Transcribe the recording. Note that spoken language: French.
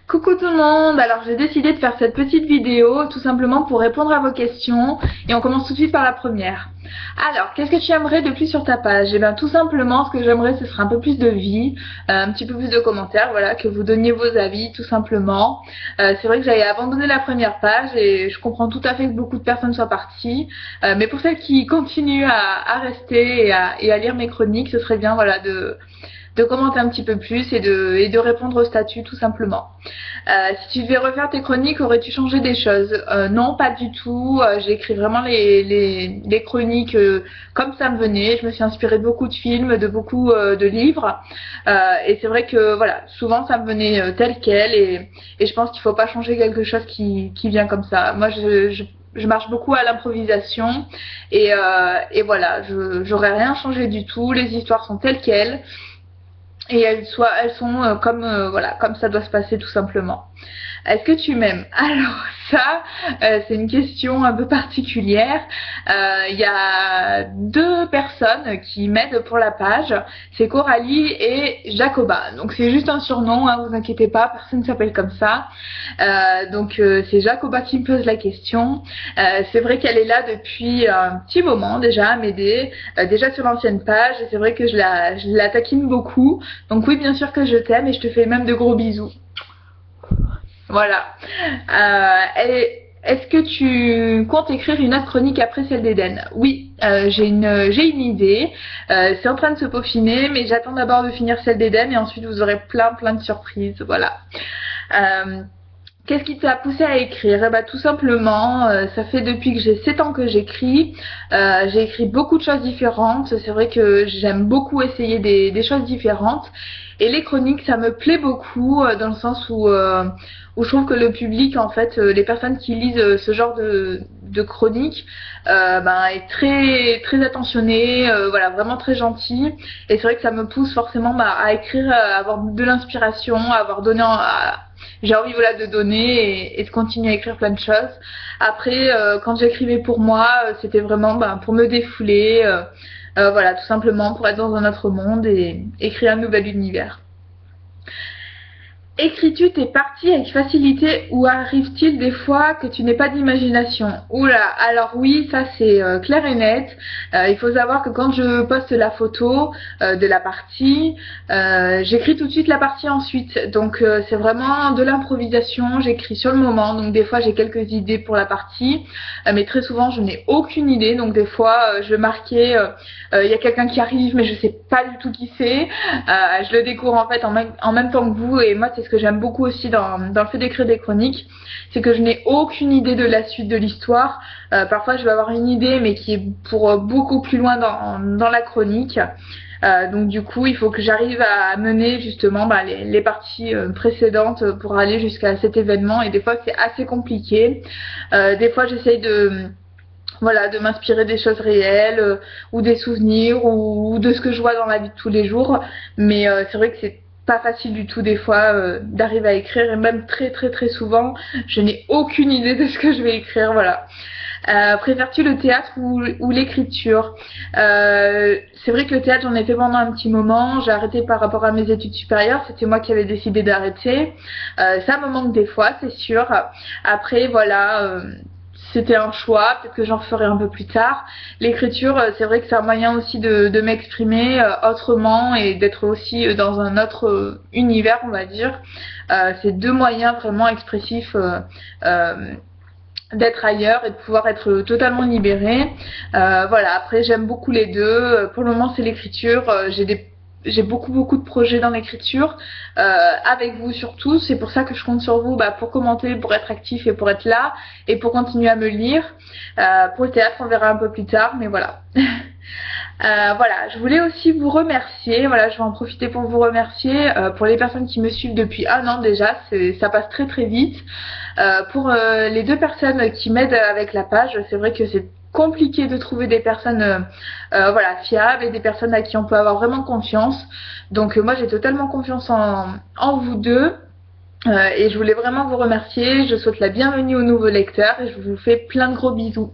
Coucou tout le monde, alors j'ai décidé de faire cette petite vidéo tout simplement pour répondre à vos questions et on commence tout de suite par la première. Alors, qu'est-ce que tu aimerais de plus sur ta page? Eh bien tout simplement ce que j'aimerais ce serait un peu plus de vie, un petit peu plus de commentaires, voilà, que vous donniez vos avis tout simplement. C'est vrai que j'avais abandonné la première page et je comprends tout à fait que beaucoup de personnes soient parties, mais pour celles qui continuent à rester et à lire mes chroniques, ce serait bien voilà de commenter un petit peu plus et de répondre au statut tout simplement. Si tu devais refaire tes chroniques, aurais-tu changé des choses? Non, pas du tout. J'ai écrit vraiment les chroniques comme ça me venait. Je me suis inspirée de beaucoup de films, de beaucoup de livres. Et c'est vrai que voilà, souvent ça me venait tel quel et je pense qu'il faut pas changer quelque chose qui vient comme ça. Moi je marche beaucoup à l'improvisation et voilà, j'aurais rien changé du tout. Les histoires sont telles quelles. Et elles sont voilà, comme ça doit se passer tout simplement. Est-ce que tu m'aimes? Alors ça, c'est une question un peu particulière. Il y a deux personnes qui m'aident pour la page, c'est Coralie et Jacoba. Donc c'est juste un surnom, hein, vous inquiétez pas, personne ne s'appelle comme ça. C'est Jacoba qui me pose la question. C'est vrai qu'elle est là depuis un petit moment déjà à m'aider, déjà sur l'ancienne page, et c'est vrai que je la taquine beaucoup. Donc oui, bien sûr que je t'aime et je te fais même de gros bisous. Voilà. Est-ce que tu comptes écrire une autre chronique après celle d'Eden? Oui, j'ai une idée. C'est en train de se peaufiner, mais j'attends d'abord de finir celle d'Eden et ensuite vous aurez plein de surprises. Voilà. Qu'est-ce qui t'a poussé à écrire? Eh ben, tout simplement, ça fait depuis que j'ai 7 ans que j'écris. J'ai écrit beaucoup de choses différentes. C'est vrai que j'aime beaucoup essayer des choses différentes. Et les chroniques, ça me plaît beaucoup dans le sens où je trouve que le public, en fait, les personnes qui lisent ce genre de chroniques, est très attentionné, voilà, vraiment très gentil. Et c'est vrai que ça me pousse forcément à écrire, à avoir de l'inspiration, à avoir donné j'ai envie voilà de donner et de continuer à écrire plein de choses. Après, quand j'écrivais pour moi, c'était vraiment pour me défouler, voilà, tout simplement pour être dans un autre monde et créer un nouvel univers. Écris-tu tes parties avec facilité ou arrive-t-il des fois que tu n'aies pas d'imagination? Oula, alors oui, ça c'est clair et net. Il faut savoir que quand je poste la photo de la partie, j'écris tout de suite la partie ensuite. Donc c'est vraiment de l'improvisation, j'écris sur le moment. Donc des fois j'ai quelques idées pour la partie, mais très souvent je n'ai aucune idée. Donc des fois je vais marquer, il y a quelqu'un qui arrive mais je sais pas du tout qui c'est. Je le découvre en fait en même temps que vous et moi c'est ce que j'aime beaucoup aussi dans le fait d'écrire des chroniques, c'est que je n'ai aucune idée de la suite de l'histoire. Parfois je vais avoir une idée mais qui est pour beaucoup plus loin dans la chronique. Donc du coup il faut que j'arrive à mener justement les parties précédentes pour aller jusqu'à cet événement et des fois c'est assez compliqué. Des fois j'essaye de m'inspirer des choses réelles ou des souvenirs ou de ce que je vois dans la vie de tous les jours, mais c'est vrai que c'est pas facile du tout des fois d'arriver à écrire et même très souvent je n'ai aucune idée de ce que je vais écrire, voilà. Préfères-tu le théâtre ou l'écriture? C'est vrai que le théâtre j'en ai fait pendant un petit moment, j'ai arrêté par rapport à mes études supérieures, c'était moi qui avais décidé d'arrêter. Ça me manque des fois, c'est sûr. Après voilà, c'était un choix, peut-être que j'en referai un peu plus tard. L'écriture, c'est vrai que c'est un moyen aussi de m'exprimer autrement et d'être aussi dans un autre univers, on va dire. C'est deux moyens vraiment expressifs d'être ailleurs et de pouvoir être totalement libérée. Voilà, après j'aime beaucoup les deux. Pour le moment c'est l'écriture, j'ai beaucoup de projets dans l'écriture, avec vous surtout, c'est pour ça que je compte sur vous pour commenter, pour être actif et pour être là, et pour continuer à me lire. Pour le théâtre on verra un peu plus tard, mais voilà. Voilà, je voulais aussi vous remercier, voilà, je vais en profiter pour vous remercier pour les personnes qui me suivent depuis 1 an déjà, ça passe très vite. Pour les deux personnes qui m'aident avec la page, c'est vrai que c'est compliqué de trouver des personnes voilà, fiables et des personnes à qui on peut avoir vraiment confiance. Donc moi j'ai totalement confiance en vous deux. Et je voulais vraiment vous remercier, je souhaite la bienvenue aux nouveaux lecteurs et je vous fais plein de gros bisous.